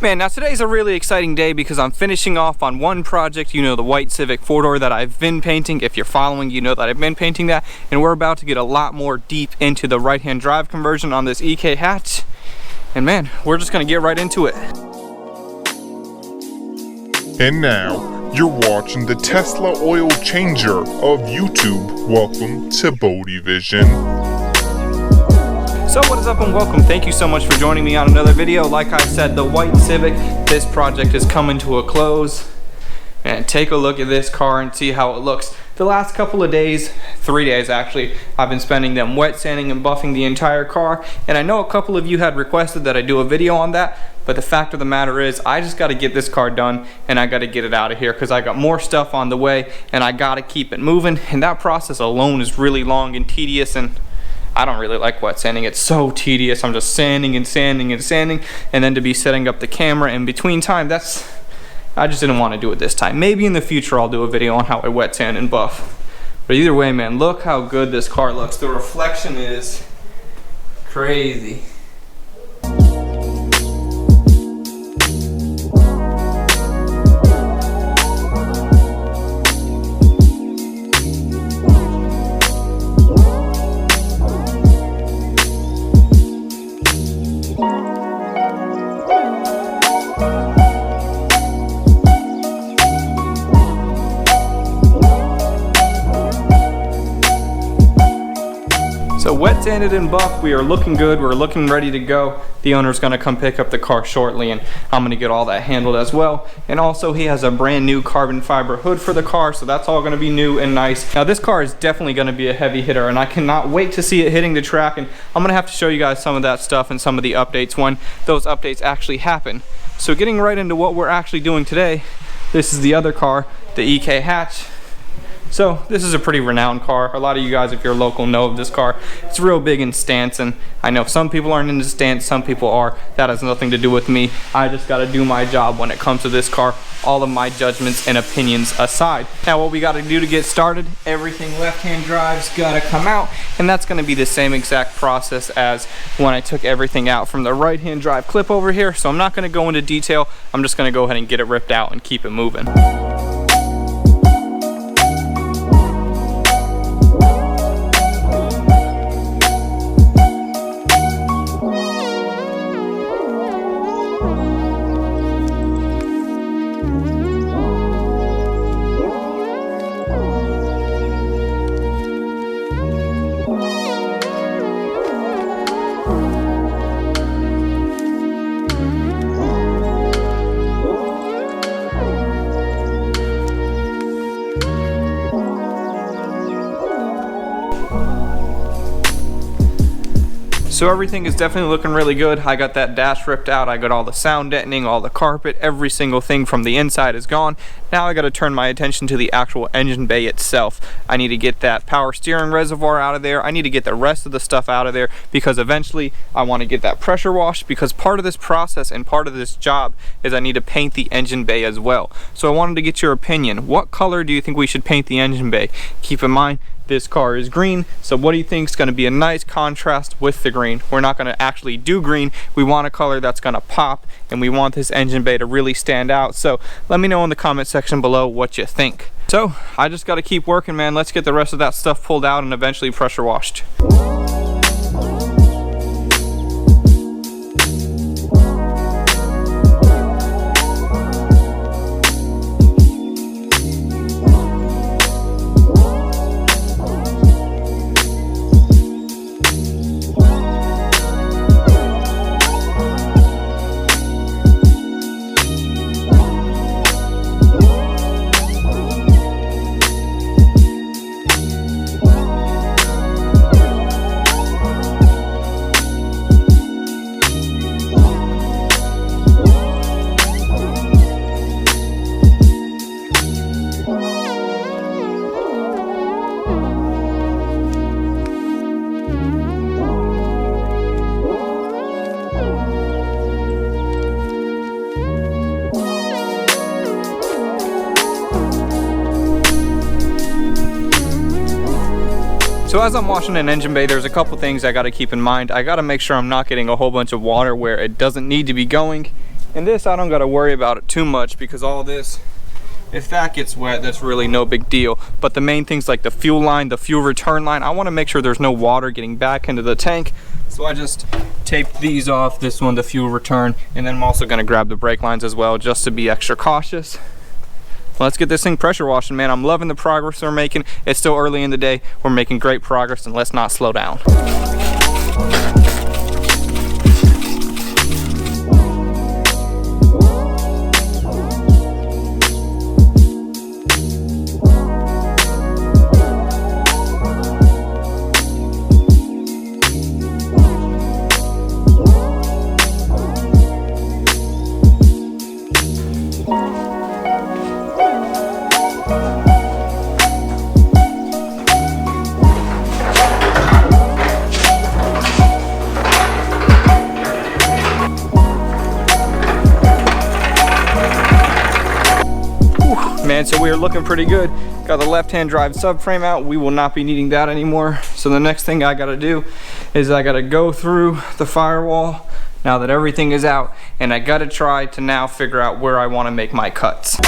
Man, now today's a really exciting day because I'm finishing off on one project, you know, the white Civic 4-door that I've been painting. If you're following, you know that I've been painting that, and we're about to get a lot more deep into the right-hand drive conversion on this EK hatch. And man, we're just gonna get right into it. And now, you're watching the Tesla oil changer of YouTube. Welcome to Bodie Vision. So what is up and welcome. Thank you so much for joining me on another video. Like I said, the white Civic, this project is coming to a close. And take a look at this car and see how it looks. The last couple of days, 3 days actually, I've been spending them wet sanding and buffing the entire car. And I know a couple of you had requested that I do a video on that, but the fact of the matter is I just got to get this car done and I got to get it out of here because I got more stuff on the way and I got to keep it moving. And that process alone is really long and tedious, and I don't really like wet sanding. It's so tedious. I'm just sanding and sanding and sanding, and then to be setting up the camera in between time, I just didn't want to do it this time. Maybe in the future I'll do a video on how I wet sand and buff. But either way, man, look how good this car looks. The reflection is crazy. So wet sanded and buffed, we are looking good, we're looking ready to go. The owner's gonna come pick up the car shortly and I'm gonna get all that handled as well. And also he has a brand new carbon fiber hood for the car, so that's all gonna be new and nice. Now this car is definitely gonna be a heavy hitter and I cannot wait to see it hitting the track, and I'm gonna have to show you guys some of that stuff and some of the updates when those updates actually happen. So getting right into what we're actually doing today, this is the other car, the EK hatch. So this is a pretty renowned car. A lot of you guys, if you're local, know of this car. It's real big in stance, and I know some people aren't into stance, some people are. That has nothing to do with me. I just gotta do my job when it comes to this car, all of my judgments and opinions aside. Now what we gotta do to get started, everything left-hand drive's gotta come out, and that's gonna be the same exact process as when I took everything out from the right-hand drive clip over here. So I'm not gonna go into detail. I'm just gonna go ahead and get it ripped out and keep it moving. So everything is definitely looking really good. I got that dash ripped out, I got all the sound deadening, all the carpet, every single thing from the inside is gone. Now I got to turn my attention to the actual engine bay itself. I need to get that power steering reservoir out of there. I need to get the rest of the stuff out of there because eventually I want to get that pressure washed, because part of this process and part of this job is I need to paint the engine bay as well. So I wanted to get your opinion. What color do you think we should paint the engine bay? Keep in mind, this car is green, so what do you think is going to be a nice contrast with the green? We're not going to actually do green. We want a color that's going to pop, and we want this engine bay to really stand out. So let me know in the comment section below what you think. So I just got to keep working, man. Let's get the rest of that stuff pulled out and eventually pressure washed. So as I'm washing an engine bay, there's a couple things I gotta keep in mind. I gotta make sure I'm not getting a whole bunch of water where it doesn't need to be going. And this, I don't gotta worry about it too much because all this, if that gets wet, that's really no big deal. But the main things like the fuel line, the fuel return line, I wanna make sure there's no water getting back into the tank. So I just taped these off, this one, the fuel return, and then I'm also gonna grab the brake lines as well, just to be extra cautious. Let's get this thing pressure washing, man. I'm loving the progress we're making. It's still early in the day. We're making great progress, and let's not slow down. Man, so we are looking pretty good. Got the left-hand drive subframe out. We will not be needing that anymore. So the next thing I gotta do is I gotta go through the firewall now that everything is out, and I gotta try to now figure out where I wanna make my cuts.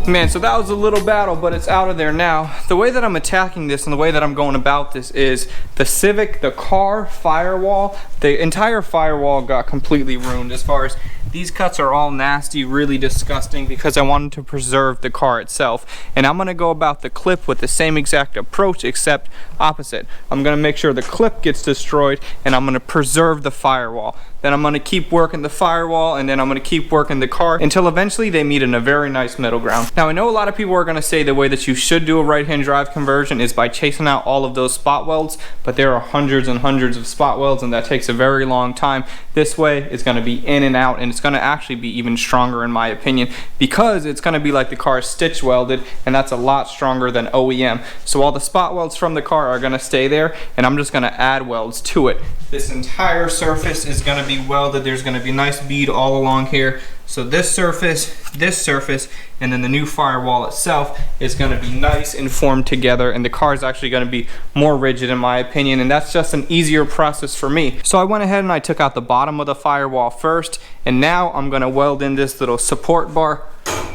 Man, so that was a little battle, but it's out of there now. The way that I'm attacking this and the way that I'm going about this is the Civic, the car firewall, the entire firewall got completely ruined. As far as these cuts are all nasty, really disgusting, because I wanted to preserve the car itself. And I'm gonna go about the clip with the same exact approach, except opposite. I'm gonna make sure the clip gets destroyed, and I'm gonna preserve the firewall. Then I'm gonna keep working the firewall, and then I'm gonna keep working the car until eventually they meet in a very nice middle ground. Now, I know a lot of people are gonna say the way that you should do a right-hand drive conversion is by chasing out all of those spot welds, but there are hundreds and hundreds of spot welds, and that takes a very long time. This way is gonna be in and out, and it's gonna actually be even stronger in my opinion, because it's gonna be like the car is stitch welded, and that's a lot stronger than OEM. So all the spot welds from the car are gonna stay there, and I'm just gonna add welds to it. This entire surface is gonna be welded. There's gonna be nice bead all along here. So this surface, and then the new firewall itself is gonna be nice and formed together, and the car is actually gonna be more rigid in my opinion, and that's just an easier process for me. So I went ahead and I took out the bottom of the firewall first, and now I'm gonna weld in this little support bar.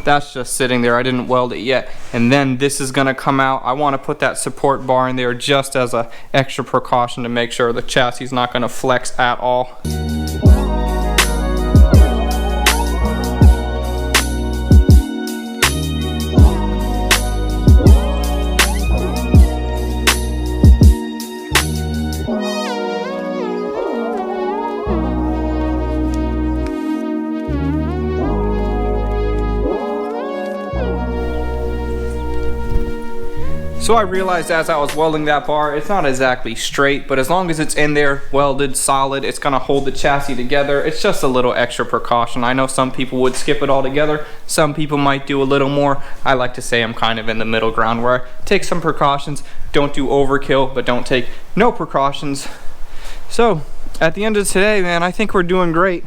That's just sitting there, I didn't weld it yet. And then this is gonna come out. I wanna put that support bar in there just as an extra precaution to make sure the chassis is not gonna flex at all. So I realized as I was welding that bar, it's not exactly straight, but as long as it's in there, welded, solid, it's gonna hold the chassis together. It's just a little extra precaution. I know some people would skip it all together. Some people might do a little more. I like to say I'm kind of in the middle ground where I take some precautions, don't do overkill, but don't take no precautions. So at the end of today, man, I think we're doing great.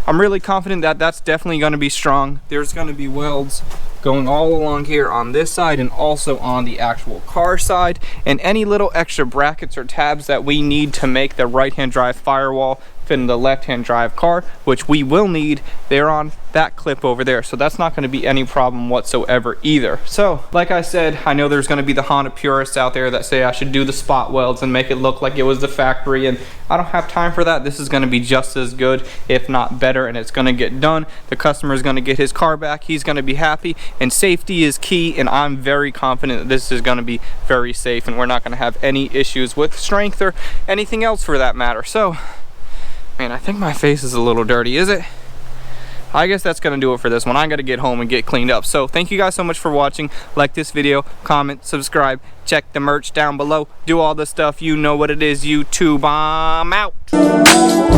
I'm really confident that that's definitely gonna be strong. There's gonna be welds going all along here on this side and also on the actual car side, and any little extra brackets or tabs that we need to make the right-hand drive firewall fit in the left-hand drive car, which we will need. They're on that clip over there, so that's not going to be any problem whatsoever either. So like I said, I know there's going to be the Honda purists out there that say I should do the spot welds and make it look like it was the factory, and I don't have time for that. This is going to be just as good, if not better, and it's going to get done. The customer is going to get his car back, he's going to be happy, and safety is key, and I'm very confident that this is going to be very safe and we're not going to have any issues with strength or anything else for that matter. So man, I think my face is a little dirty. Is it? I guess that's gonna do it for this one. I gotta get home and get cleaned up. So thank you guys so much for watching. Like this video, comment, subscribe, check the merch down below, do all the stuff. You know what it is, YouTube. I'm out.